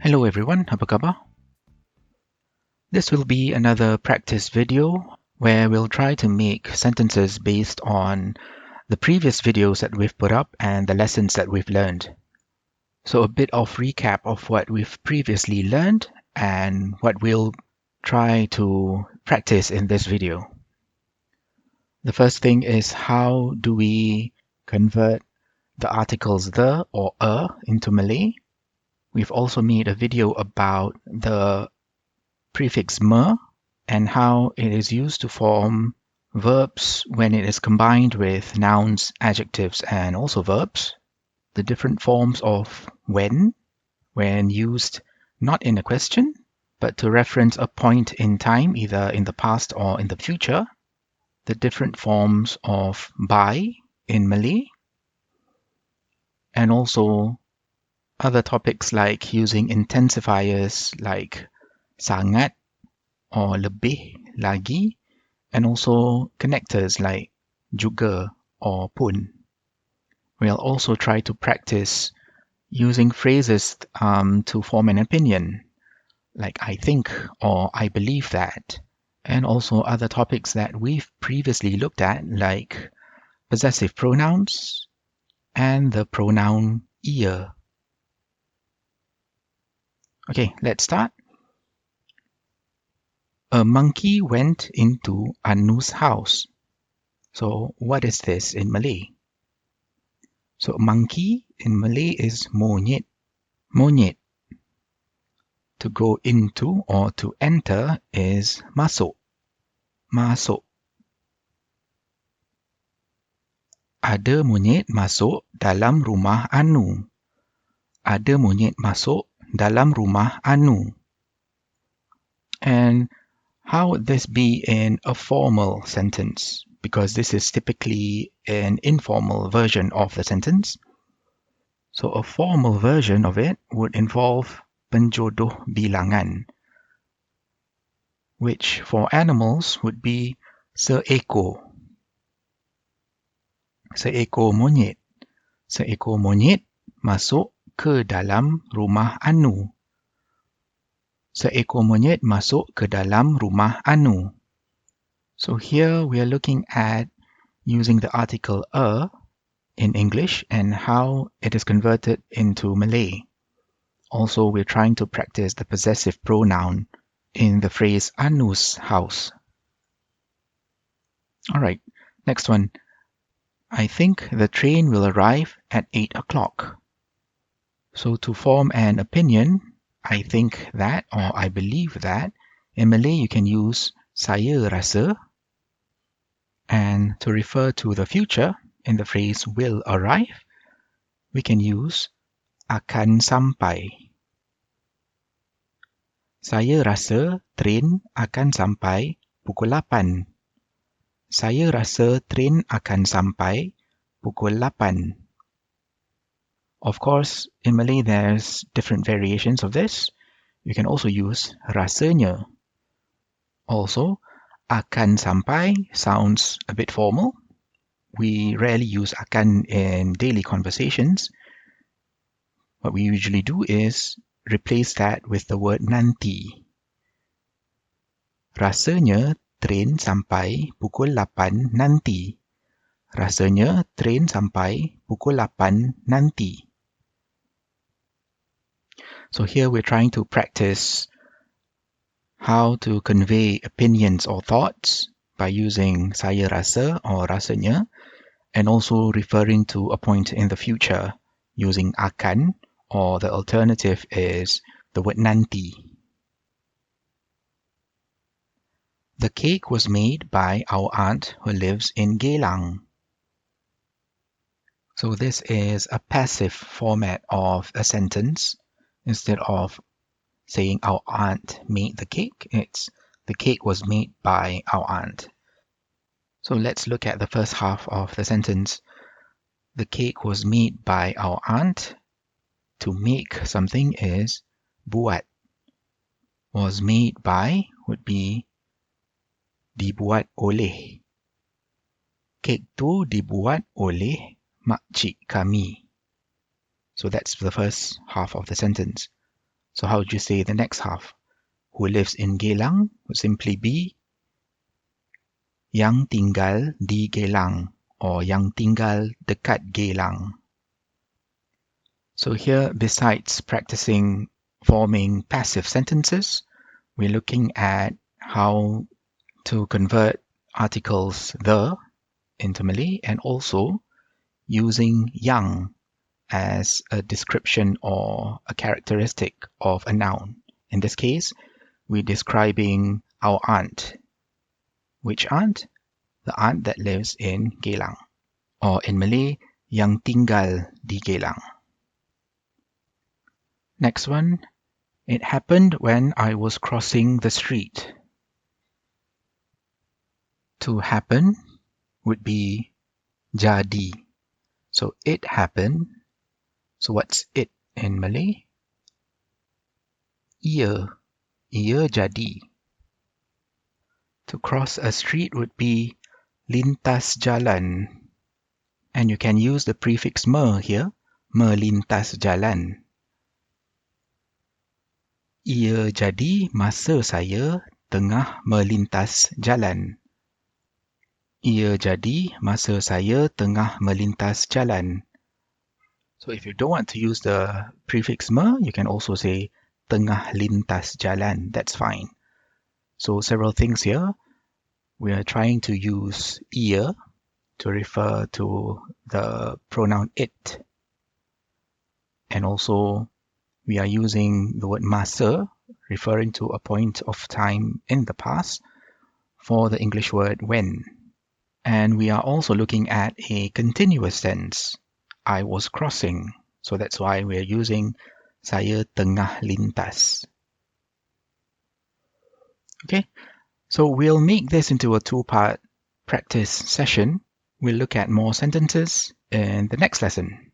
Hello everyone, apa khabar? This will be another practice video where we'll try to make sentences based on the previous videos that we've put up and the lessons that we've learned. So a bit of recap of what we've previously learned and what we'll try to practice in this video. The first thing is, how do we convert the articles the or into Malay? We've also made a video about the prefix me and how it is used to form verbs when it is combined with nouns, adjectives, and also verbs. The different forms of when used not in a question, but to reference a point in time, either in the past or in the future. The different forms of by in Malay, and also other topics like using intensifiers like sangat or lebih lagi, and also connectors like juga or pun. We'll also try to practice using phrases to form an opinion, like I think or I believe that, and also other topics that we've previously looked at, like possessive pronouns and the pronoun ia. Okay, let's start. A monkey went into Anu's house. So what is this in Malay? So monkey in Malay is monyet. Monyet. To go into or to enter is masuk. Masuk. Ada monyet masuk dalam rumah Anu. Ada monyet masuk dalam rumah Anu. And how would this be in a formal sentence? Because this is typically an informal version of the sentence. So a formal version of it would involve penjodoh bilangan, which for animals would be seekor. Seekor monyet. Seekor monyet masuk ke dalam rumah Anu. Seekor monyet masuk ke dalam rumah Anu. So here we are looking at using the article a in English and how it is converted into Malay. Also, we're trying to practice the possessive pronoun in the phrase Anu's house. All right, next one. I think the train will arrive at 8 o'clock. So to form an opinion, I think that or I believe that, in Malay you can use saya rasa. And to refer to the future, in the phrase will arrive, we can use akan sampai. Saya rasa train akan sampai pukul 8. Saya rasa train akan sampai pukul 8. Of course, in Malay there's different variations of this. You can also use rasanya. Also, akan sampai sounds a bit formal. We rarely use akan in daily conversations. What we usually do is replace that with the word nanti. Rasanya train sampai pukul 8 nanti. Rasanya train sampai pukul 8 nanti. So here we're trying to practice how to convey opinions or thoughts by using saya rasa or rasanya, and also referring to a point in the future using akan, or the alternative is the word nanti. The cake was made by our aunt who lives in Geylang. So this is a passive format of a sentence. Instead of saying our aunt made the cake, it's the cake was made by our aunt. So let's look at the first half of the sentence. The cake was made by our aunt. To make something is buat. Was made by would be dibuat oleh. Kek tu dibuat oleh makcik kami. So that's the first half of the sentence. So how would you say the next half? Who lives in Geylang would simply be yang tinggal di Geylang or yang tinggal dekat Geylang. So here, besides practicing forming passive sentences, we're looking at how to convert articles the into Malay and also using yang as a description or a characteristic of a noun. In this case, we're describing our aunt. Which aunt? The aunt that lives in Geylang. Or in Malay, yang tinggal di Geylang. Next one. It happened when I was crossing the street. To happen would be jadi. So it happened. So what's it in Malay? Ia. Ia jadi. To cross a street would be lintas jalan. And you can use the prefix me here, melintas jalan. Ia jadi masa saya tengah melintas jalan. Ia jadi masa saya tengah melintas jalan. So if you don't want to use the prefix me, you can also say tengah lintas jalan. That's fine. So several things here. We are trying to use ia to refer to the pronoun it. And also we are using the word masa, referring to a point of time in the past, for the English word when. And we are also looking at a continuous tense. I was crossing. So that's why we're using saya tengah lintas. Okay, so we'll make this into a two-part practice session. We'll look at more sentences in the next lesson.